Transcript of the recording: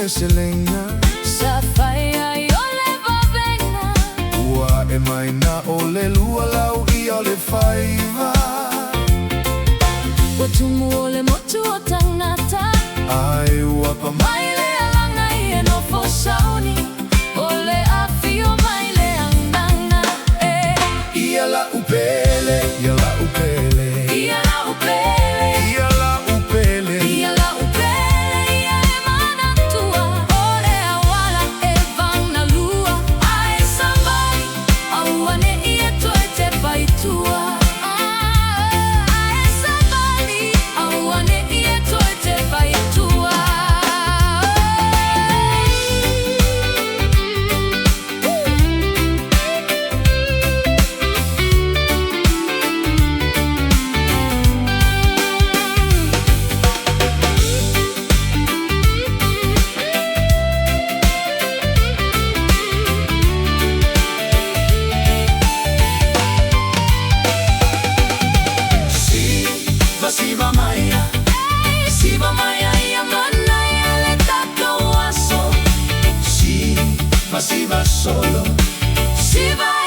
selenga Safaya yole vavena Ua e maina o le lua lau I o le faiva Watumu o le motu o tangata Ai ua pa Maile alanga I e no fosauni O le afi o maile anganga Ia la upele, ia la upele Ia la upele Ia la upele Ia la upele Ia e manatua Ore awala e vana lua Ae samai Auane I e toe te paitua Ae samai Auane I e toe te paitua Siva Siva Maia Siva Maia ia mana ia le tato aso Siva Siva solo Siva